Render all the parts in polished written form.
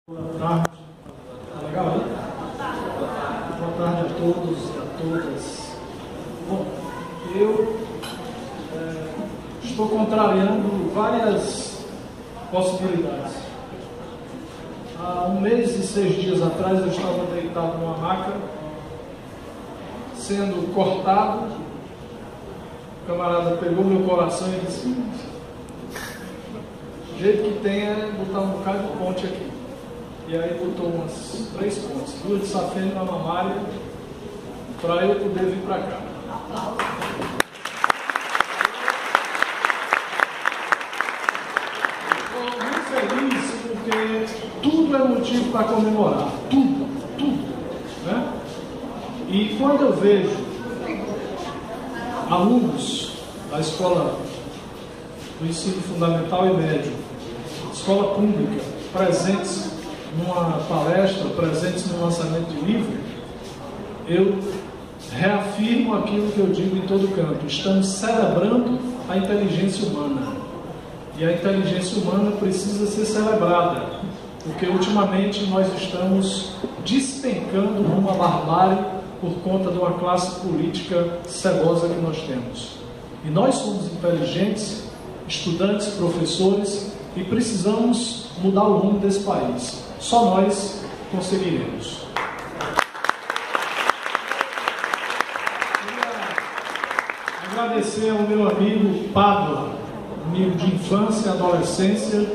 Boa tarde. Tá legal, hein? Boa tarde a todos e a todas. Bom, eu estou contrariando várias possibilidades. Há 1 mês e 6 dias atrás eu estava deitado numa maca, sendo cortado. O camarada pegou meu coração e disse: o jeito que tem é botar um bocado de ponte aqui. E aí botou umas 3 pontes, 2 de safena e uma mamária, para eu poder vir para cá. Estou muito feliz porque tudo é motivo para comemorar. Tudo, né? E quando eu vejo alunos da escola do ensino fundamental e médio, escola pública, presentes numa palestra, presentes no lançamento de livro, eu reafirmo aquilo que eu digo em todo canto: estamos celebrando a inteligência humana. E a inteligência humana precisa ser celebrada, porque ultimamente nós estamos despencando numa barbárie por conta de uma classe política cebosa que nós temos. E nós somos inteligentes, estudantes, professores, e precisamos mudar o rumo desse país. Só nós conseguiremos. Queria agradecer ao meu amigo Pádua, amigo de infância e adolescência,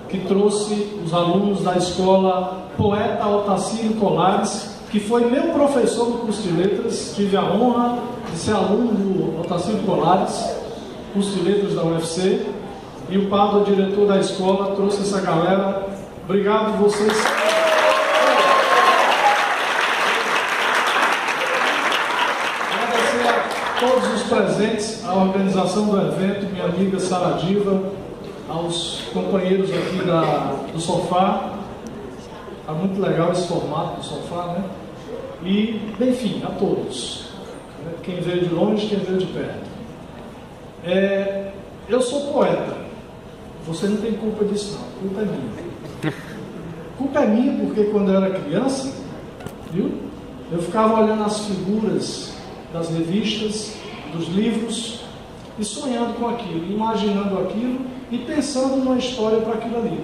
que trouxe os alunos da escola Poeta Otacílio Colares, que foi meu professor no curso de letras. Tive a honra de ser aluno do Otacílio Colares, curso de letras da UFC, e o Pádua, diretor da escola, trouxe essa galera. Obrigado vocês. Agradecer a todos os presentes, à organização do evento, minha amiga Sara Diva, aos companheiros aqui do sofá. Está muito legal esse formato do sofá, né? E, enfim, a todos. Quem veio de longe, quem veio de perto. Eu sou poeta. Você não tem culpa disso, não. A culpa é minha. A culpa é minha porque quando eu era criança, viu? Eu ficava olhando as figuras das revistas, dos livros, e sonhando com aquilo, imaginando aquilo e pensando numa história para aquilo ali.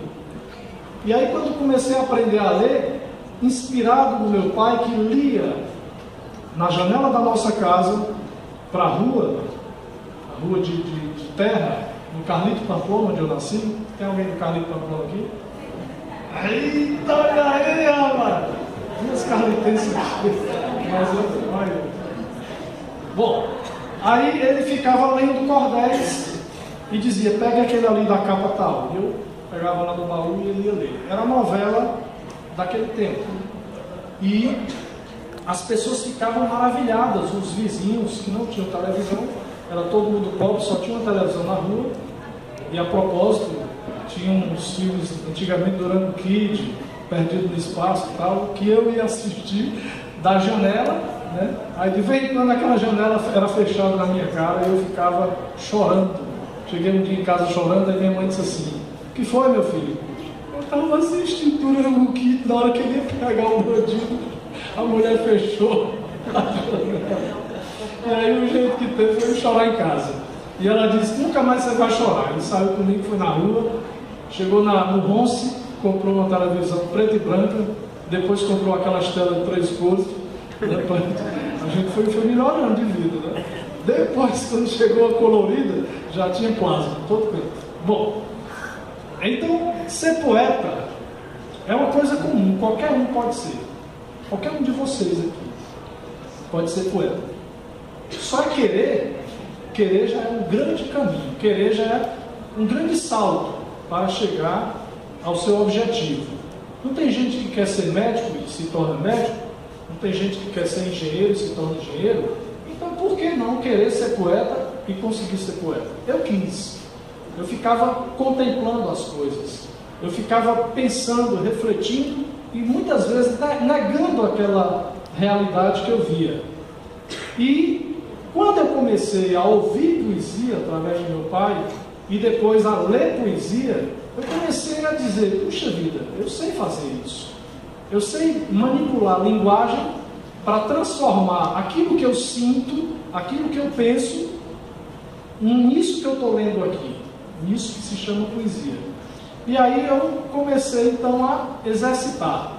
E aí, quando comecei a aprender a ler, inspirado no meu pai, que lia na janela da nossa casa para a rua de terra, no Carlito Pamplona, onde eu nasci. Tem alguém do Carlito Pamplona aqui? Eita, olha aí, rapaz! Duas carlitenses aqui. Bom, aí ele ficava lendo cordéis e dizia: pega aquele ali da capa tal. Eu pegava lá no baú e ele ia ler. Era a novela daquele tempo. E as pessoas ficavam maravilhadas, os vizinhos que não tinham televisão, era todo mundo pobre, só tinha uma televisão na rua. E a propósito, tinha uns filmes antigamente do Durango Kid, Perdido no Espaço e tal, que eu ia assistir da janela, né? Aí de vez em quando aquela janela era fechada na minha cara e eu ficava chorando. Cheguei um dia em casa chorando, aí minha mãe disse assim: o que foi, meu filho? Eu estava assistindo Durango Kid, na hora que ele ia pegar o bandido, a mulher fechou a janela. E aí o jeito que teve foi eu chorar em casa. E ela disse: nunca mais você vai chorar. Ele saiu comigo, foi na rua, chegou no Ronce, comprou uma televisão preta e branca, depois comprou aquelas telas de 3 cores. Depois, a gente foi melhorando de vida, né? Depois, quando chegou a colorida, já tinha plasma, todo canto. Bom, então, ser poeta é uma coisa comum, qualquer um pode ser. Qualquer um de vocês aqui pode ser poeta. Só querer já é um grande caminho, querer já é um grande salto para chegar ao seu objetivo. Não tem gente que quer ser médico e se torna médico, não tem gente que quer ser engenheiro e se torna engenheiro. Então por que não querer ser poeta e conseguir ser poeta? Eu quis. Eu ficava contemplando as coisas, eu ficava pensando, refletindo e muitas vezes negando aquela realidade que eu via. E quando eu comecei a ouvir poesia através do meu pai e depois a ler poesia, eu comecei a dizer, puxa vida, eu sei fazer isso. Eu sei manipular a linguagem para transformar aquilo que eu sinto, aquilo que eu penso, nisso que eu estou lendo aqui, nisso que se chama poesia. E aí eu comecei então a exercitar.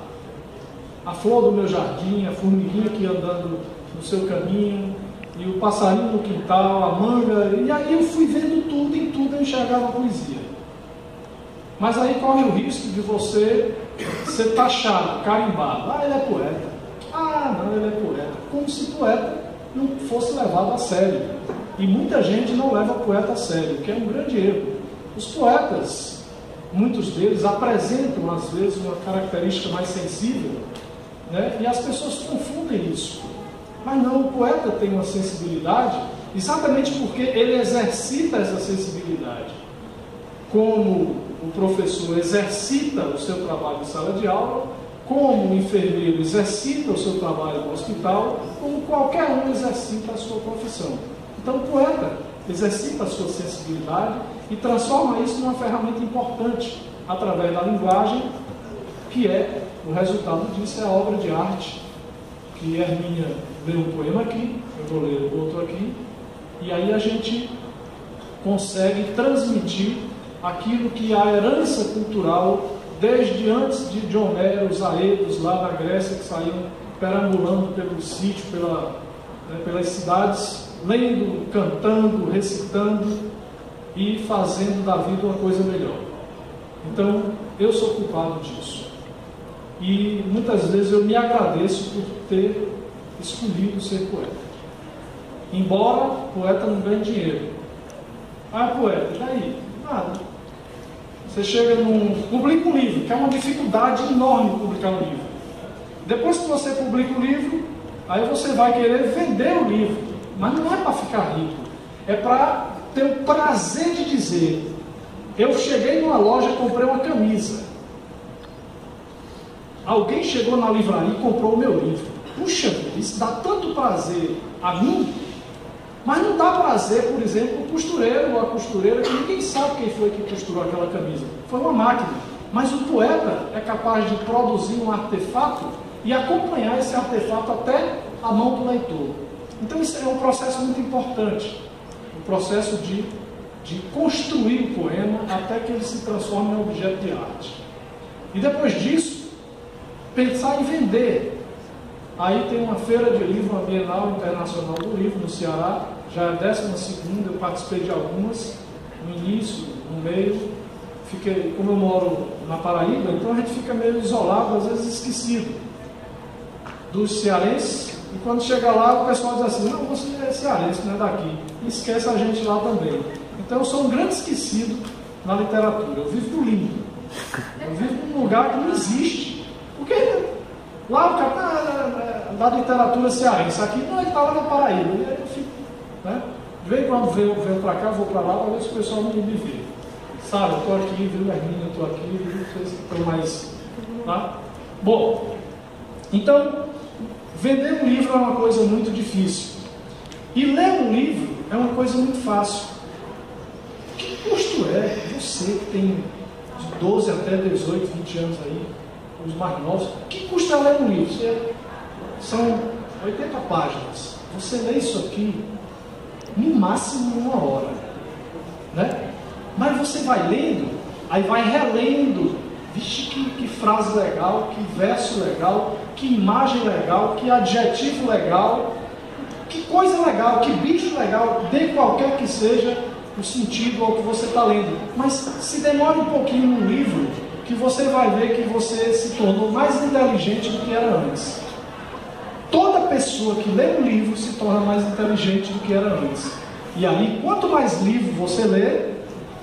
A flor do meu jardim, a formiguinha que ia andando no seu caminho, e o passarinho no quintal, a manga, e aí eu fui vendo tudo, em tudo eu enxergava a poesia. Mas aí corre o risco de você ser taxado, carimbado. Ah, ele é poeta. Ah, não, ele é poeta. Como se poeta não fosse levado a sério. E muita gente não leva poeta a sério, que é um grande erro. Os poetas, muitos deles, apresentam às vezes uma característica mais sensível, né? E as pessoas confundem isso. Mas não, o poeta tem uma sensibilidade exatamente porque ele exercita essa sensibilidade. Como o professor exercita o seu trabalho em sala de aula, como o enfermeiro exercita o seu trabalho no hospital, como qualquer um exercita a sua profissão. Então o poeta exercita a sua sensibilidade e transforma isso numa ferramenta importante através da linguagem, que é, o resultado disso é a obra de arte, que Hermínia leu um poema aqui, eu vou ler outro aqui, e aí a gente consegue transmitir aquilo que a herança cultural, desde antes de Homero, os aedos lá na Grécia, que saíam perambulando pelo sítio, pelas cidades, lendo, cantando, recitando e fazendo da vida uma coisa melhor. Então, eu sou culpado disso. E muitas vezes eu me agradeço por ter escolhido ser poeta. Embora poeta não ganhe dinheiro. Ah, poeta, daí? Nada. Você chega publica um livro, que é uma dificuldade enorme publicar um livro. Depois que você publica o livro, aí você vai querer vender o livro. Mas não é para ficar rico. É para ter o prazer de dizer: eu cheguei numa loja e comprei uma camisa. Alguém chegou na livraria e comprou o meu livro. Puxa vida, isso dá tanto prazer a mim, mas não dá prazer, por exemplo, o costureiro ou a costureira, que ninguém sabe quem foi que costurou aquela camisa. Foi uma máquina. Mas o poeta é capaz de produzir um artefato e acompanhar esse artefato até a mão do leitor. Então isso é um processo muito importante. O processo de construir o poema até que ele se transforme em um objeto de arte. E depois disso, pensar em vender. Aí tem uma feira de livro, uma Bienal Internacional do Livro no Ceará, já é a 12ª, eu participei de algumas, no início, no meio. Fiquei, como eu moro na Paraíba, então a gente fica meio isolado, às vezes esquecido dos cearenses, e quando chega lá o pessoal diz assim: não, você é cearense, não é daqui, e esquece a gente lá também. Então eu sou um grande esquecido na literatura, eu vivo no limbo, eu vivo num lugar que não existe. Porque lá o cara da literatura cearense, aqui não, ele está lá na Paraíba, e aí eu fico, né? De vez em quando venho para cá, vou para lá, para ver se o pessoal me vê. Sabe, eu estou aqui, viu, Hermínia, eu estou aqui, viu, vocês que estão mais. Tá? Bom, então, vender um livro é uma coisa muito difícil. E ler um livro é uma coisa muito fácil. Que custo é você que tem de 12 até 18, 20 anos aí, os mais novos, que custa ler um livro? São 80 páginas. Você lê isso aqui, no máximo 1 hora. Né? Mas você vai lendo, aí vai relendo. Vixe, que frase legal, que verso legal, que imagem legal, que adjetivo legal, que coisa legal, que bicho legal, de qualquer que seja o sentido ao que você está lendo. Mas se demora um pouquinho no livro, que você vai ver que você se tornou mais inteligente do que era antes. Toda pessoa que lê um livro se torna mais inteligente do que era antes. E aí, quanto mais livro você lê,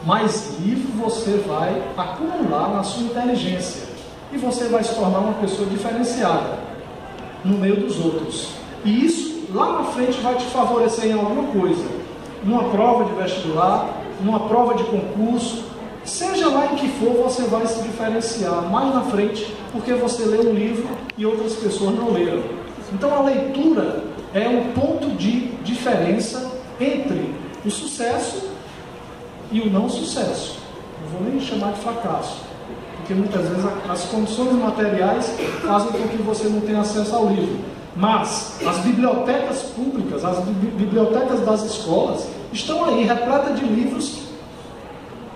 mais livro você vai acumular na sua inteligência. E você vai se tornar uma pessoa diferenciada no meio dos outros. E isso, lá na frente, vai te favorecer em alguma coisa. Numa prova de vestibular, numa prova de concurso, seja lá em que for, você vai se diferenciar mais na frente, porque você lê um livro e outras pessoas não leram. Então a leitura é um ponto de diferença entre o sucesso e o não sucesso. não vou nem chamar de fracasso, porque muitas vezes as condições materiais fazem com que você não tenha acesso ao livro. Mas as bibliotecas públicas, as bibliotecas das escolas, estão aí repletas de livros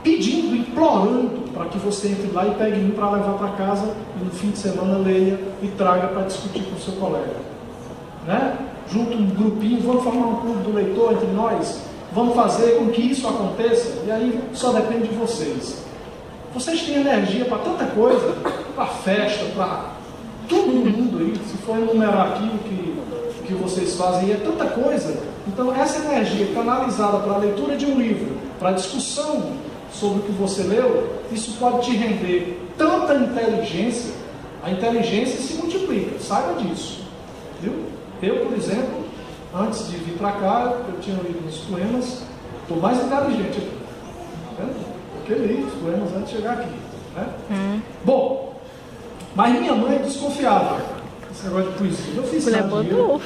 pedindo, implorando para que você entre lá e pegue um para levar para casa e no fim de semana leia e traga para discutir com o seu colega. Né? Junto um grupinho, vamos formar um clube do leitor entre nós, vamos fazer com que isso aconteça, e aí só depende de vocês. Vocês têm energia para tanta coisa, para festa, para todo mundo aí, se for enumerar aqui o que vocês fazem, é tanta coisa. Então essa energia canalizada para a leitura de um livro, para a discussão sobre o que você leu, isso pode te render tanta inteligência, a inteligência se multiplica, saiba disso. Viu? Eu, por exemplo, antes de vir para cá, eu tinha lido uns poemas, estou mais inteligente aqui. Tá vendo? Porque li os poemas antes de chegar aqui. Né? Bom, mas minha mãe desconfiava desse negócio de poesia. Eu fiz cidadania.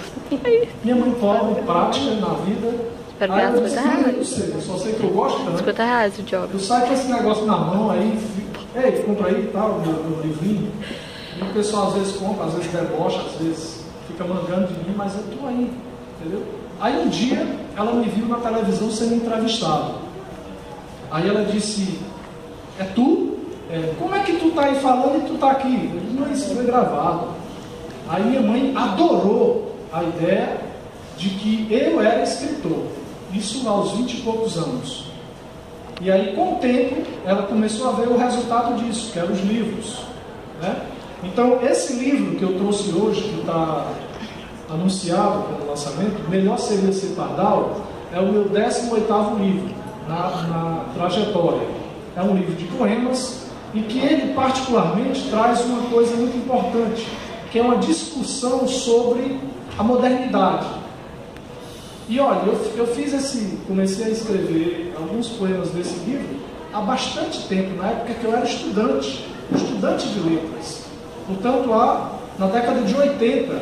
Minha mãe pobre, prática na vida. Aí eu disse, eu só sei que eu gosto tanto. R$50 o job. Eu saio com esse negócio na mão, aí, ei, compra aí e tal, meu livrinho. E o pessoal às vezes compra, às vezes debocha, às vezes fica mangando de mim, mas eu tô aí, entendeu? Aí um dia ela me viu na televisão sendo entrevistada. Aí ela disse, é tu? Como é que tu tá aí falando e tu tá aqui? Eu disse, não, isso foi gravado. Aí minha mãe adorou a ideia de que eu era escritor. Isso aos 20 e poucos anos. E aí, com o tempo, ela começou a ver o resultado disso, que eram os livros. Né? Então, esse livro que eu trouxe hoje, que está anunciado pelo lançamento, Melhor Seria Ser Pardal, é o meu 18º livro na trajetória. É um livro de poemas e que ele, particularmente, traz uma coisa muito importante, que é uma discussão sobre a modernidade. E olha, eu comecei a escrever alguns poemas desse livro há bastante tempo, na época que eu era estudante de letras. Portanto, na década de 80.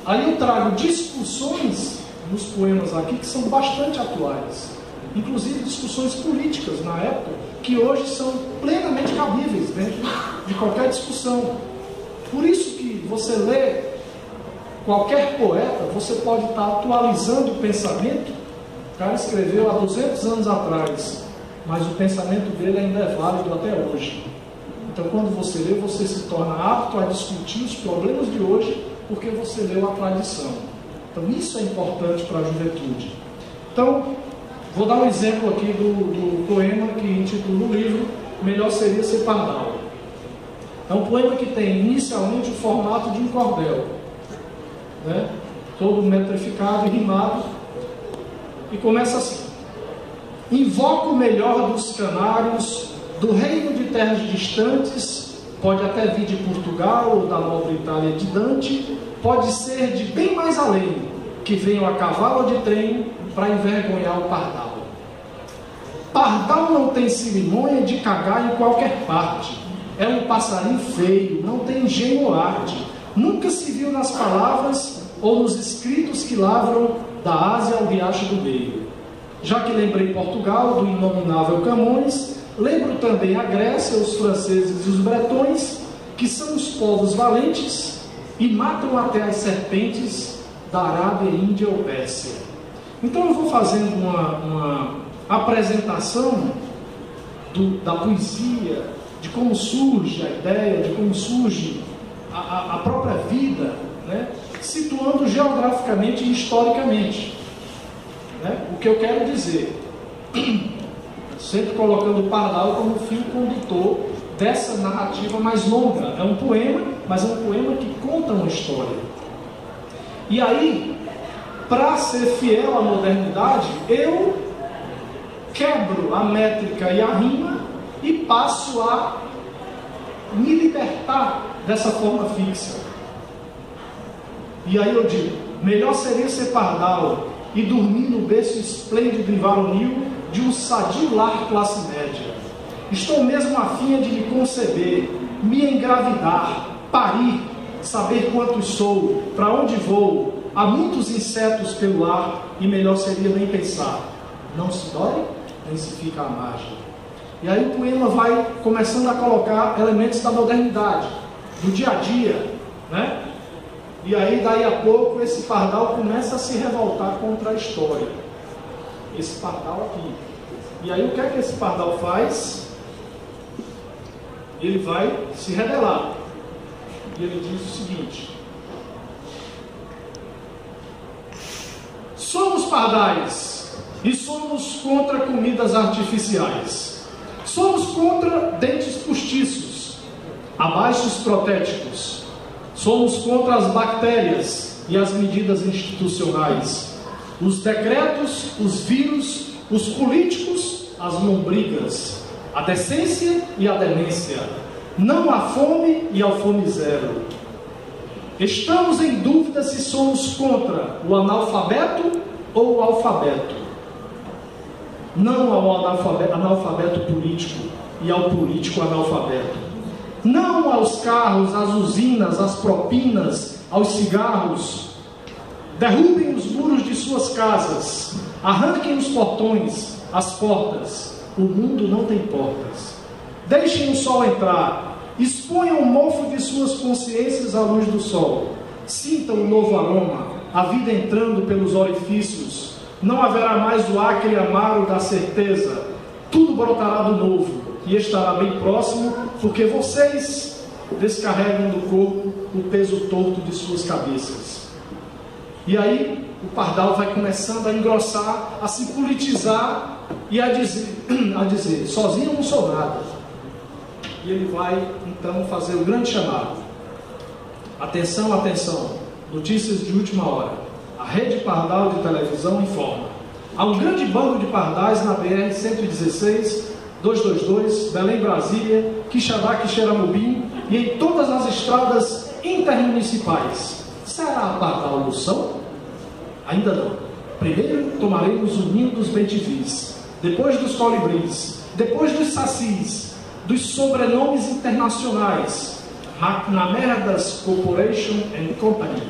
Aí eu trago discussões nos poemas aqui que são bastante atuais. Inclusive discussões políticas na época, que hoje são plenamente cabíveis dentro de qualquer discussão. Por isso que você lê qualquer poeta, você pode estar atualizando o pensamento. O cara escreveu há 200 anos atrás, mas o pensamento dele ainda é válido até hoje. Então, quando você lê, você se torna apto a discutir os problemas de hoje, porque você leu a tradição. Então, isso é importante para a juventude. Então, vou dar um exemplo aqui do poema que intitula o livro Melhor Seria Ser Pardal. É um poema que tem inicialmente o formato de um cordel, né? Todo metrificado e rimado, e começa assim: invoco o melhor dos canários, do reino de terras distantes, pode até vir de Portugal ou da nobre Itália de Dante, pode ser de bem mais além, que venham a cavalo ou de trem para envergonhar o pardal. Pardal não tem cerimônia de cagar em qualquer parte, é um passarinho feio, não tem engenho ou arte, nunca se viu nas palavras ou nos escritos que lavram da Ásia ao riacho do meio. Já que lembrei Portugal, do inominável Camões, lembro também a Grécia, os franceses e os bretões, que são os povos valentes e matam até as serpentes da Arábia, Índia ou Pérsia. Então eu vou fazendo uma apresentação da poesia, de como surge a ideia, de como surge a própria vida, né? Situando geograficamente e historicamente, né? O que eu quero dizer, sempre colocando o pardal como fio condutor dessa narrativa mais longa. É um poema, mas é um poema que conta uma história. E aí, para ser fiel à modernidade, eu quebro a métrica e a rima e passo a me libertar dessa forma fixa. E aí eu digo, melhor seria ser pardal e dormir no berço esplêndido e varonil de um sadio lar classe média. Estou mesmo a fim de lhe conceber, me engravidar, parir, saber quantos sou, para onde vou. Há muitos insetos pelo ar e melhor seria nem pensar. Não se dói, nem se fica à margem. E aí o poema vai começando a colocar elementos da modernidade, do dia a dia, né? E aí daí a pouco esse pardal começa a se revoltar contra a história. Esse pardal aqui. E aí o que é que esse pardal faz? Ele vai se rebelar. E ele diz o seguinte: somos pardais e somos contra comidas artificiais. Somos contra dentes postiços, abaixos protéticos. Somos contra as bactérias e as medidas institucionais, os decretos, os vírus, os políticos, as lombrigas, a decência e a demência. Não há fome e ao fome zero. Estamos em dúvida se somos contra o analfabeto ou o alfabeto. Não ao analfabeto político e ao político analfabeto. Não aos carros, às usinas, às propinas, aos cigarros. Derrubem os muros de suas casas, arranquem os portões, as portas. O mundo não tem portas. Deixem o sol entrar, exponham o mofo de suas consciências à luz do sol. Sintam um novo aroma, a vida entrando pelos orifícios. Não haverá mais o acre amaro da certeza. Tudo brotará do novo e estará bem próximo, porque vocês descarregam do corpo o peso torto de suas cabeças. E aí o pardal vai começando a engrossar, a se politizar e a dizer, sozinho eu não sou nada. E ele vai então fazer o grande chamado. Atenção, atenção, notícias de última hora. A Rede Pardal de televisão informa: há um grande bando de pardais na BR-116, 222, Belém, Brasília, Quixadá, Quixeramobim e em todas as estradas intermunicipais. Será a pardal-lução? Ainda não. Primeiro tomaremos o ninho dos bentivis, depois dos colibris, depois dos sacis, dos sobrenomes internacionais, McNamara's Corporation and Company.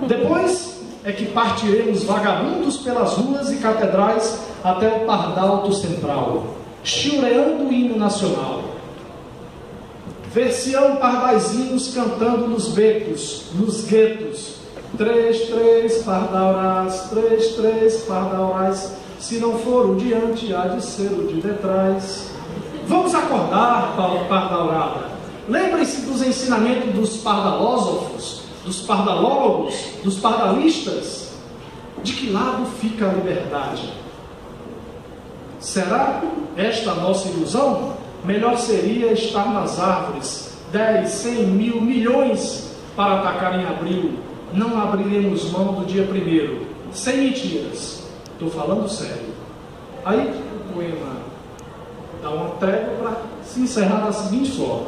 Depois é que partiremos vagabundos pelas ruas e catedrais até o Pardalto Central, chilreando o hino nacional. Ver-se-ão pardaizinhos cantando nos becos, nos guetos. 3 pardaurais, 3 pardaurais. Se não for o de ante, há de ser o de detrás. Vamos acordar, pardaurada. Lembrem-se dos ensinamentos dos pardalósofos, dos pardalólogos, dos pardalistas. De que lado fica a liberdade? Será esta a nossa ilusão? Melhor seria estar nas árvores, 10, 100, 1000, milhões para atacar em abril. Não abriremos mão do dia 1º, sem mentiras. Estou falando sério. Aí o poema dá uma trégua para se encerrar da seguinte forma.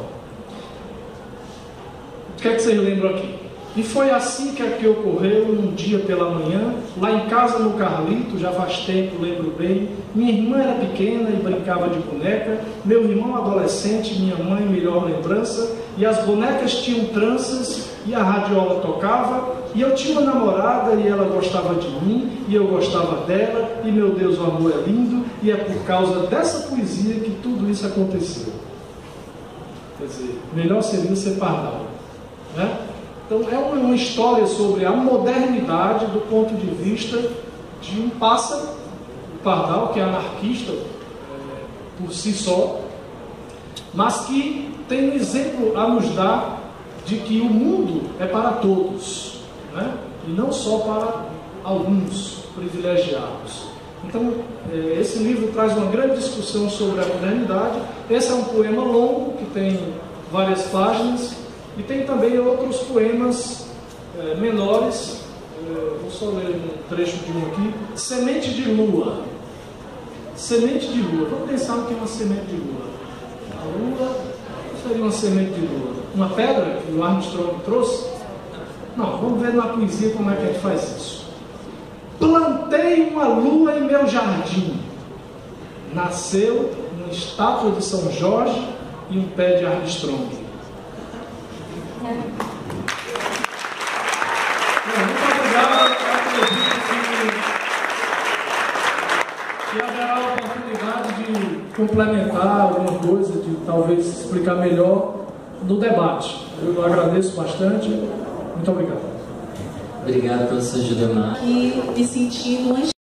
O que é que vocês lembram aqui? E foi assim que ocorreu num dia pela manhã, lá em casa no Carlito, já faz tempo, lembro bem. Minha irmã era pequena e brincava de boneca, meu irmão adolescente, minha mãe, melhor lembrança, e as bonecas tinham tranças e a radiola tocava, e eu tinha uma namorada e ela gostava de mim, e eu gostava dela, e meu Deus, o amor é lindo, e é por causa dessa poesia que tudo isso aconteceu. Quer dizer, melhor seria ser pardal, né? Então é uma história sobre a modernidade do ponto de vista de um pássaro, o pardal, que é anarquista por si só, mas que tem um exemplo a nos dar de que o mundo é para todos, né? E não só para alguns privilegiados. Então esse livro traz uma grande discussão sobre a modernidade. Esse é um poema longo, que tem várias páginas, e tem também outros poemas menores. Vou só ler um trecho de um aqui. Semente de lua. Semente de lua. Vamos pensar no que é uma semente de lua. A lua seria uma semente de lua. Uma pedra que o Armstrong trouxe? Não, vamos ver na poesia como é que a gente faz isso. Plantei uma lua em meu jardim. Nasceu uma estátua de São Jorge e um pé de Armstrong. Muito obrigado. E haverá a oportunidade de complementar alguma coisa, de talvez explicar melhor no debate. Eu agradeço bastante. Muito obrigado. Obrigado pela sua ajuda, Mar. E me sentindo